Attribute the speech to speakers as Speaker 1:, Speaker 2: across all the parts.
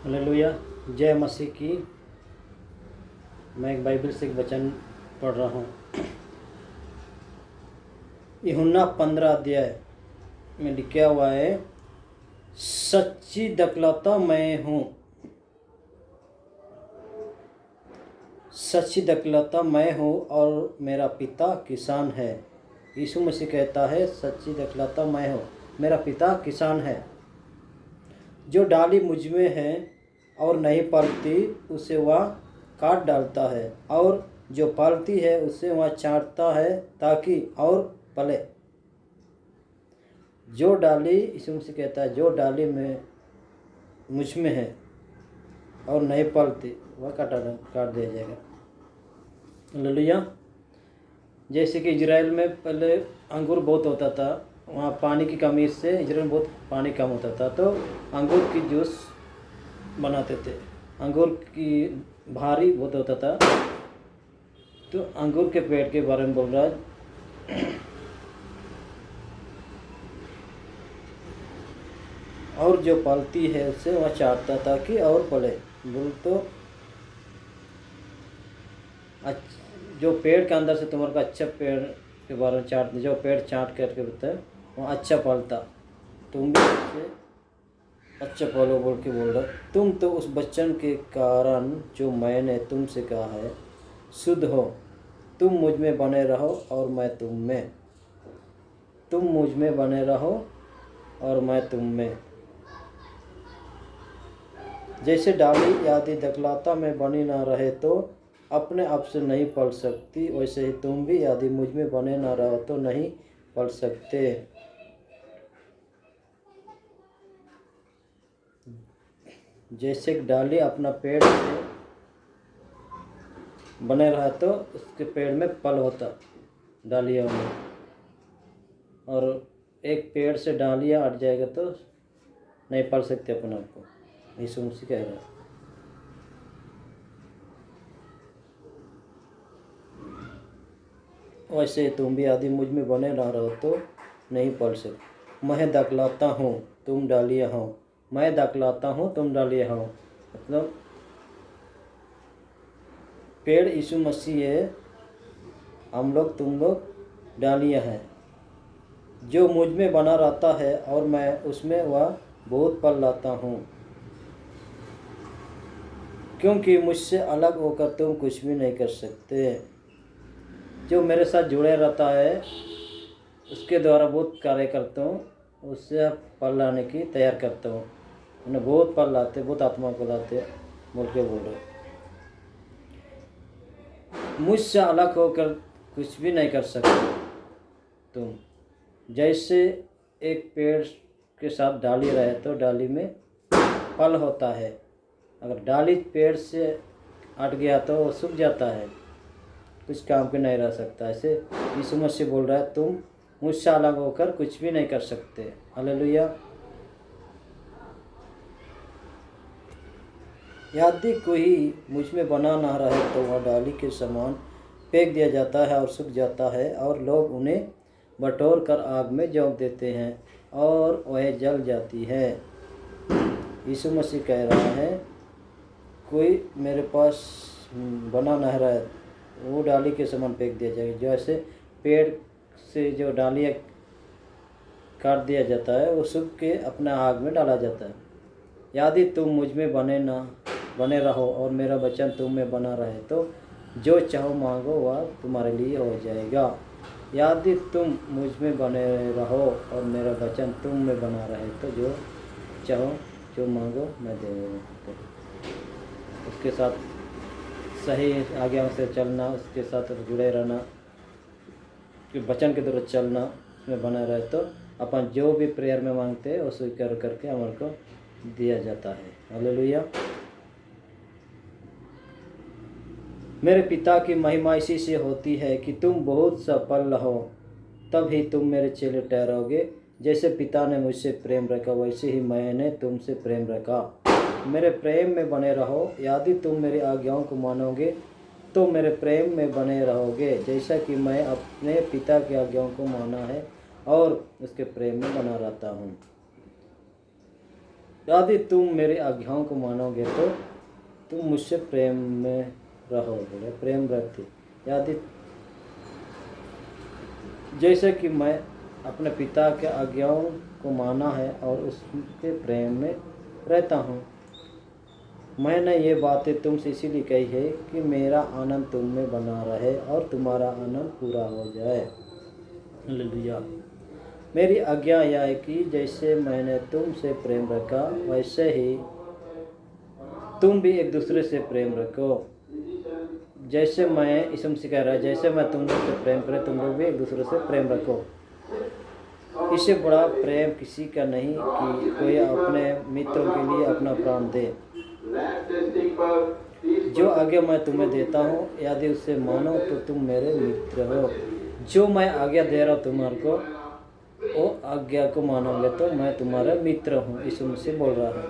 Speaker 1: Hallelujah. जय मसीह की। मैं एक बाइबल से एक वचन पढ़ रहा हूँ। यूहन्ना 15 अध्याय में लिखा हुआ है, सच्ची दकलता मैं हूँ, सच्ची दकलता मैं हूँ और मेरा पिता किसान है। यीशु मसीह कहता है, सच्ची दकलता मैं हूँ, मेरा पिता किसान है। जो डाली मुझ में है और नहीं पलती उसे वह काट डालता है, और जो पलती है उसे वह छांटता है ताकि और पले। जो डाली, यीशु मसीह कहता है, जो डाली में मुझ में है और नहीं पलती वह काट दिया जाएगा। हालेलुया। जैसे कि इजराइल में पहले अंगूर बहुत होता था, वहाँ पानी की कमी से इजराइल में बहुत पानी कम होता था, तो अंगूर की जूस बनाते थे। अंगूर की भारी बहुत होता था, तो अंगूर के पेड़ के बारे में बोल रहा है। और जो पलती है उससे वह चाटता था कि और पले। बोल तो जो पेड़ के अंदर से तुम्हारे को अच्छा पेड़ के बारे में चाट, जो पेड़ चाट करके होता है वो अच्छा पलता, तुम भी उससे अच्छा पलो बोल के बोल रहा। तुम तो उस वचन के कारण जो मैंने तुमसे कहा है शुद्ध हो। तुम मुझ में बने रहो और मैं तुम में, तुम मुझ में बने रहो और मैं तुम में। जैसे डाली यदि दकलता में बनी ना रहे तो अपने आप से नहीं पल सकती, वैसे ही तुम भी यदि मुझ में बने ना रहो तो नहीं पल सकते। जैसे डाली अपना पेड़ से बने रहा तो उसके पेड़ में फल होता डालियों में, और एक पेड़ से डालियाँ हट जाएगा तो नहीं पल सकते अपने आप को। यीशु मसीह कह रहा है। वैसे तुम भी यदि मुझ में बने ना रहो तो नहीं पल सकते। मैं दकलाता हूँ तुम डालियाँ हो, मैं दकलाता हूँ तुम डालियाँ हो। मतलब पेड़ यीशु मसीह है, हम लोग तुम लोग डालियाँ हैं। जो मुझ में बना रहता है और मैं उसमें वह बहुत फल लाता हूँ, क्योंकि मुझसे अलग होकर तुम कुछ भी नहीं कर सकते। जो मेरे साथ जुड़े रहता है उसके द्वारा बहुत कार्य करता हूँ, उससे फल लाने की तैयार करता हूँ। उन्हें बहुत फल लाते, बहुत आत्मा को लाते बोल के बोल रहे। मुझसे अलग होकर कुछ भी नहीं कर सकते तुम। जैसे एक पेड़ के साथ डाली रहे तो डाली में फल होता है, अगर डाली पेड़ से हट गया तो वो सूख जाता है, कुछ काम के नहीं रह सकता। ऐसे यीशु मसीह बोल रहा है, तुम मुझसे अलग होकर कुछ भी नहीं कर सकते। हालेलुया। यदि कोई मुझ में बना ना रहे तो वह डाली के समान फेंक दिया जाता है और सूख जाता है, और लोग उन्हें बटोर कर आग में झोंक देते हैं और वह जल जाती है। यीशु मसीह कह रहा है, कोई मेरे पास बना ना रहे वो डाली के समान फेंक दिया जाएगा। जैसे पेड़ से जो डालियाँ काट दिया जाता है वो सूख के अपने आग में डाला जाता है। यदि तुम मुझ में बने रहो और मेरा वचन तुम में बना रहे तो जो चाहो मांगो वह तुम्हारे लिए हो जाएगा। यदि तुम मुझ में बने रहो और मेरा वचन तुम में बना रहे तो जो चाहो जो मांगो मैं दे दूँगा। उसके साथ सही आज्ञाओं से चलना, उसके साथ जुड़े रहना, कि वचन के द्वारा चलना, उसमें बना रहे तो अपन जो भी प्रेयर में मांगते हैं वो स्वीकार करके हमारे को दिया जाता है। हालेलुया। मेरे पिता की महिमा इसी से होती है कि तुम बहुत सफल रहो, तब ही तुम मेरे चेले ठहरोगे। जैसे पिता ने मुझसे प्रेम रखा वैसे ही मैंने तुमसे प्रेम रखा। मेरे प्रेम में बने रहो। यदि तुम मेरी आज्ञाओं को मानोगे तो मेरे प्रेम में बने रहोगे, जैसा कि मैं अपने पिता की आज्ञाओं को माना है और उसके प्रेम में बना रहता हूँ। यदि तुम मेरी आज्ञाओं को मानोगे तो तुम मुझसे प्रेम में रहोगे, प्रेम रखते। यदि जैसे कि मैं अपने पिता के आज्ञाओं को माना है और उसके प्रेम में रहता हूँ। मैंने ये बातें तुमसे इसीलिए कही है कि मेरा आनंद तुम में बना रहे और तुम्हारा आनंद पूरा हो जाए। हालेलुया। मेरी आज्ञा यह है कि जैसे मैंने तुमसे प्रेम रखा वैसे ही तुम भी एक दूसरे से प्रेम रखो। जैसे मैं यीशु मसीह कह रहा है, जैसे मैं तुम लोग से प्रेम करे तुम लोग भी एक दूसरे से प्रेम रखो। इससे बड़ा प्रेम किसी का नहीं कि कोई अपने मित्रों के लिए अपना प्राण दे। जो आज्ञा मैं तुम्हें देता हूँ यदि उससे मानो तो तुम मेरे मित्र हो। जो मैं आज्ञा दे रहा हूँ तुम्हारे को, वो आज्ञा को मानोगे तो मैं तुम्हारा मित्र हूँ, यीशु मसीह बोल रहा है।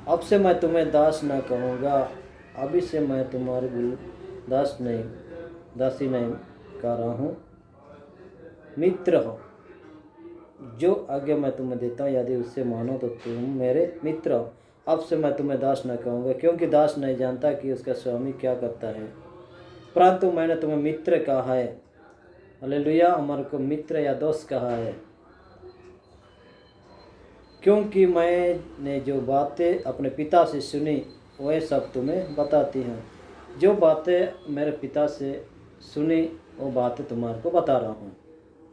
Speaker 1: अब से मैं तुम्हें दास न कहूँगा, अभी से मैं तुम्हारे दासी नहीं कह रहा हूँ, मित्र हो। जो आज्ञा मैं तुम्हें देता हूँ यदि उससे मानो तो तुम मेरे मित्र हो। अब से मैं तुम्हें दास न कहूँगा, क्योंकि दास नहीं जानता कि उसका स्वामी क्या करता है, परंतु मैंने तुम्हें मित्र कहा है। हालेलुया। हमारे को मित्र या दोस्त कहा है, क्योंकि मैंने जो बातें अपने पिता से सुनी वह सब तुम्हें बताती हूँ। जो बातें मेरे पिता से सुनी वो बातें तुम्हारे को बता रहा हूँ,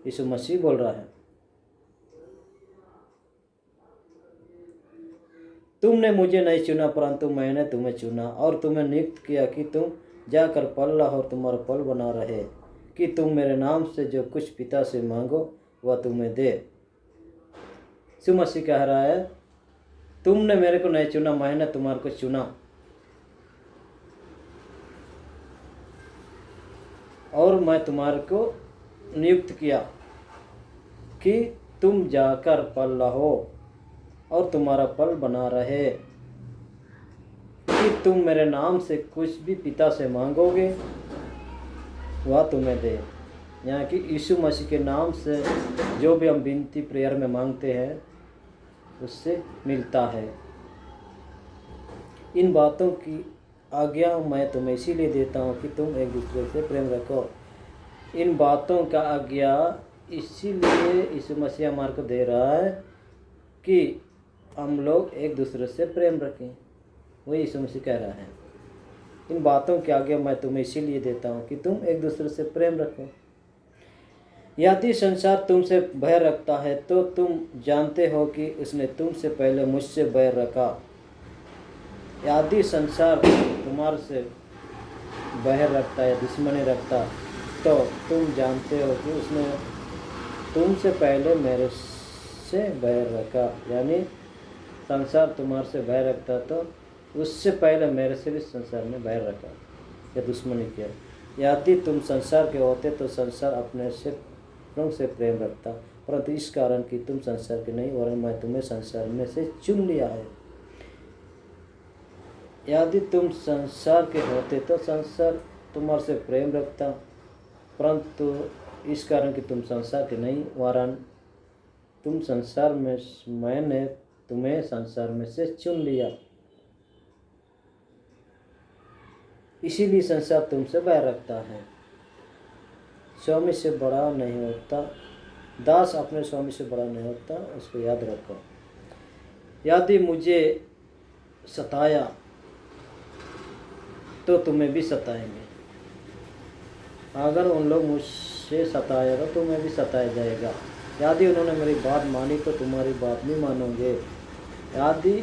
Speaker 1: यीशु मसीह बोल रहा है। तुमने मुझे नहीं चुना परंतु मैंने तुम्हें चुना और तुम्हें नियुक्त किया कि तुम जाकर फल लाओ और तुम्हारा फल बना रहे, कि तुम मेरे नाम से जो कुछ पिता से मांगो वह तुम्हें दे। यीशु मसीह कह रहा है, तुमने मेरे को नहीं चुना, मैंने तुम्हारे को चुना और मैं तुम्हारे को नियुक्त किया कि तुम जाकर फल लाओ और तुम्हारा फल बना रहे, कि तुम मेरे नाम से कुछ भी पिता से मांगोगे वह तुम्हें दे। यहाँ कि यीशु मसीह के नाम से जो भी हम विनती प्रेयर में मांगते हैं उससे मिलता है। इन बातों की आज्ञा मैं तुम्हें इसीलिए देता हूँ कि तुम एक दूसरे से प्रेम रखो। इन बातों का आज्ञा इसीलिए यीशु मसीह हमारे को दे रहा है कि हम लोग एक दूसरे से प्रेम रखें। वही यीशु मसीह कह रहा है, इन बातों की आज्ञा मैं तुम्हें इसीलिए देता हूँ कि तुम एक दूसरे से प्रेम रखो। यदि संसार तुमसे बैर रखता है तो तुम जानते हो कि उसने तुमसे पहले मुझसे बैर रखा। यदि संसार तुम्हारे से बैर रखता है, दुश्मनी रखता, तो तुम जानते हो कि उसने तुमसे पहले मेरे से बैर रखा। यानी संसार तुम्हारे से बैर रखता तो उससे पहले मेरे से भी संसार ने बैर रखा या दुश्मनी किया। यदि तुम संसार के होते तो संसार अपने से प्रेम रखता, परंतु इस कारण कि तुम संसार के नहीं वरन मैं तुम्हें संसार में से चुन लिया है। यदि तुम संसार के होते तो संसार तुम्हारे से प्रेम रखता, परंतु इस कारण कि तुम संसार के नहीं वरन तुम संसार में, मैंने तुम्हें संसार में से चुन लिया, इसीलिए संसार तुमसे बैर रखता है। स्वामी से बड़ा नहीं होता, दास अपने स्वामी से बड़ा नहीं होता, उसको याद रखो। यदि मुझे सताया तो तुम्हें भी सताएंगे, अगर उन लोग मुझसे सताएगा तो तुम्हें भी सताया जाएगा। यदि उन्होंने मेरी बात मानी तो तुम्हारी बात नहीं मानोगे। यदि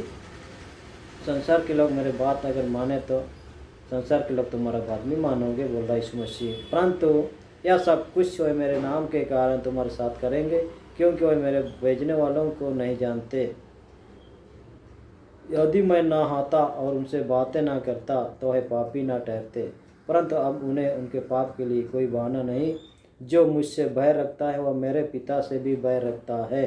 Speaker 1: संसार के लोग मेरी बात अगर माने तो संसार के लोग तुम्हारा बात नहीं मानोगे, बोल रहा यीशु मसीह। परंतु यह सब कुछ वे मेरे नाम के कारण तुम्हारे साथ करेंगे, क्योंकि वे मेरे भेजने वालों को नहीं जानते। यदि मैं ना आता और उनसे बातें ना करता तो वह पापी ना ठहरते, परंतु अब उन्हें उनके पाप के लिए कोई बहाना नहीं। जो मुझसे बैर रखता है वह मेरे पिता से भी बैर रखता है।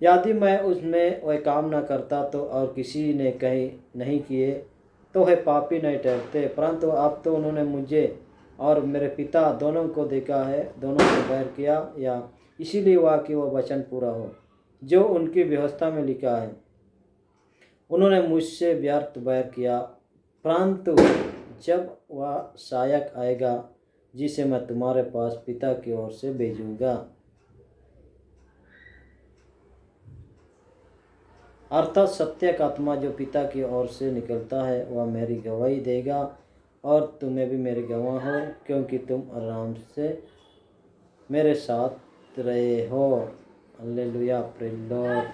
Speaker 1: यदि मैं उसमें वह काम ना करता तो और किसी ने कहीं नहीं किए तो वह पापी नहीं ठहरते, परंतु अब तो उन्होंने मुझे और मेरे पिता दोनों को देखा है, दोनों को बैर किया, या इसीलिए हुआ कि वह वचन पूरा हो जो उनकी व्यवस्था में लिखा है। उन्होंने मुझसे व्यर्थ बैर किया, परंतु जब वह सहायक आएगा जिसे मैं तुम्हारे पास पिता की ओर से भेजूंगा, अर्थात सत्य का आत्मा जो पिता की ओर से निकलता है, वह मेरी गवाही देगा। और तुम्हें भी मेरे गवाह हो, क्योंकि तुम आराम से मेरे साथ रहे हो। Hallelujah, praise the Lord.